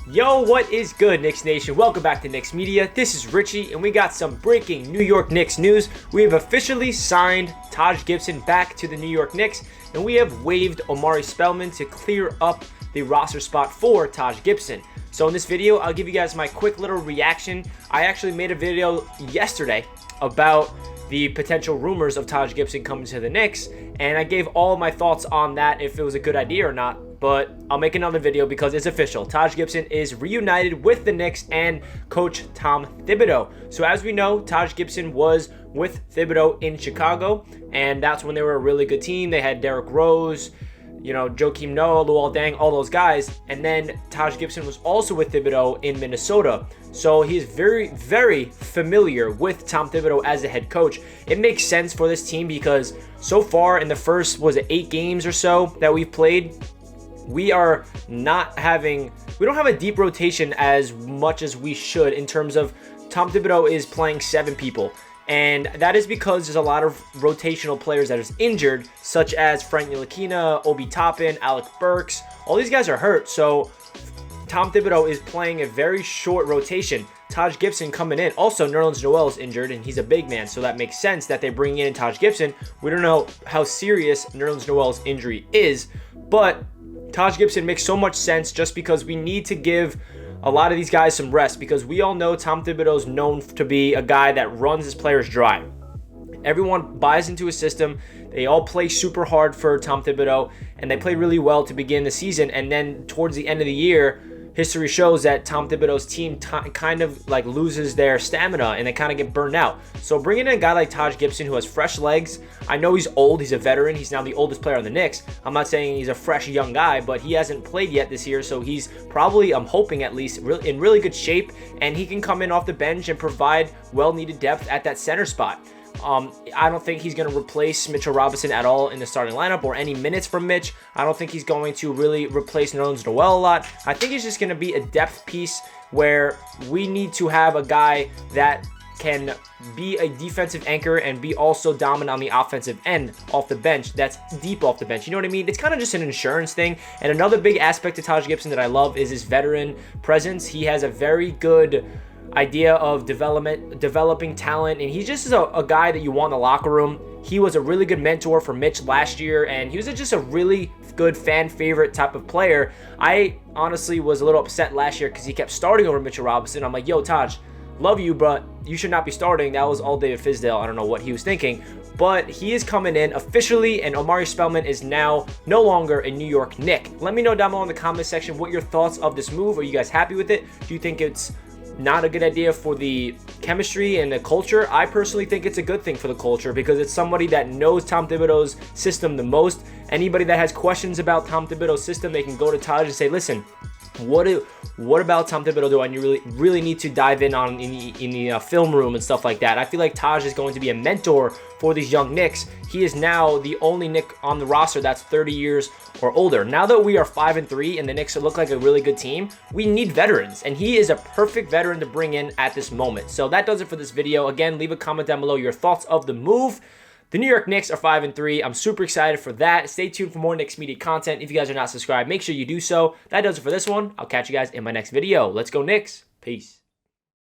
Yo, what is good, Knicks Nation? Welcome back to Knicks Media. This is Richie, and we got some breaking New York Knicks news. We have officially signed Taj Gibson back to the New York Knicks, and we have waived Omari Spellman to clear up the roster spot for Taj Gibson. So in this video, I'll give you guys my quick little reaction. I actually made a video yesterday about the potential rumors of Taj Gibson coming to the Knicks, and I gave all of my thoughts on that, if it was a good idea or not. But I'll make another video because it's official. Taj Gibson is reunited with the Knicks and Coach Tom Thibodeau. So as we know, Taj Gibson was with Thibodeau in Chicago, and that's when they were a really good team. They had Derrick Rose, Joakim Noah, Luol Deng, all those guys. And then Taj Gibson was also with Thibodeau in Minnesota. So he's very, very familiar with Tom Thibodeau as a head coach. It makes sense for this team because so far in the first, 8 games or so that we've played, we don't have a deep rotation as much as we should in terms of Tom Thibodeau is playing 7 people. And that is because there's a lot of rotational players that is injured, such as Frank Ntilikina, Obi Toppin, Alec Burks. All these guys are hurt, so Tom Thibodeau is playing a very short rotation. Taj Gibson coming in. Also, Nerlens Noel is injured, and he's a big man, so that makes sense that they bring in Taj Gibson. We don't know how serious Nerlens Noel's injury is, but Taj Gibson makes so much sense just because we need to give a lot of these guys some rest, because we all know Tom Thibodeau is known to be a guy that runs his players dry. Everyone buys into his system. They all play super hard for Tom Thibodeau, and they play really well to begin the season. And then towards the end of the year, history shows that Tom Thibodeau's team kind of like loses their stamina and they kind of get burned out. So bringing in a guy like Taj Gibson who has fresh legs, I know he's old, he's a veteran, he's now the oldest player on the Knicks. I'm not saying he's a fresh young guy, but he hasn't played yet this year, so he's probably, I'm hoping at least, in really good shape, and he can come in off the bench and provide well-needed depth at that center spot. I don't think he's going to replace Mitchell Robinson at all in the starting lineup or any minutes from Mitch. I don't think he's going to really replace Nerlens Noel a lot. I think he's just going to be a depth piece where we need to have a guy that can be a defensive anchor and be also dominant on the offensive end off the bench. That's deep off the bench. You know what I mean? It's kind of just an insurance thing. And another big aspect to Taj Gibson that I love is his veteran presence. He has a very good idea of developing talent, and he just is a guy that you want in the locker room. He was a really good mentor for Mitch last year, and he was just a really good fan favorite type of player. I honestly was a little upset last year because he kept starting over Mitchell Robinson. I'm like, yo, Taj, love you, but you should not be starting. That was all David Fizdale. I don't know what he was thinking, but he is coming in officially, and Omari Spellman is now no longer a New York Knick. Let me know down below in the comment section what your thoughts of this move. Are you guys happy with it? Do you think it's not a good idea for the chemistry and the culture? I personally think it's a good thing for the culture because it's somebody that knows Tom Thibodeau's system the most. Anybody that has questions about Tom Thibodeau's system, they can go to Taj and say, listen, what about Tom Thibodeau do I really need to dive in on in the film room and stuff like that? I feel like Taj is going to be a mentor for these young Knicks. He is now the only Knick on the roster that's 30 years or older. Now that we are 5-3 and the Knicks look like a really good team, we need veterans, and he is a perfect veteran to bring in at this moment. So that does it for this video. Again, leave a comment down below your thoughts of the move. The New York Knicks are 5-3. I'm super excited for that. Stay tuned for more Knicks media content. If you guys are not subscribed, make sure you do so. That does it for this one. I'll catch you guys in my next video. Let's go Knicks. Peace.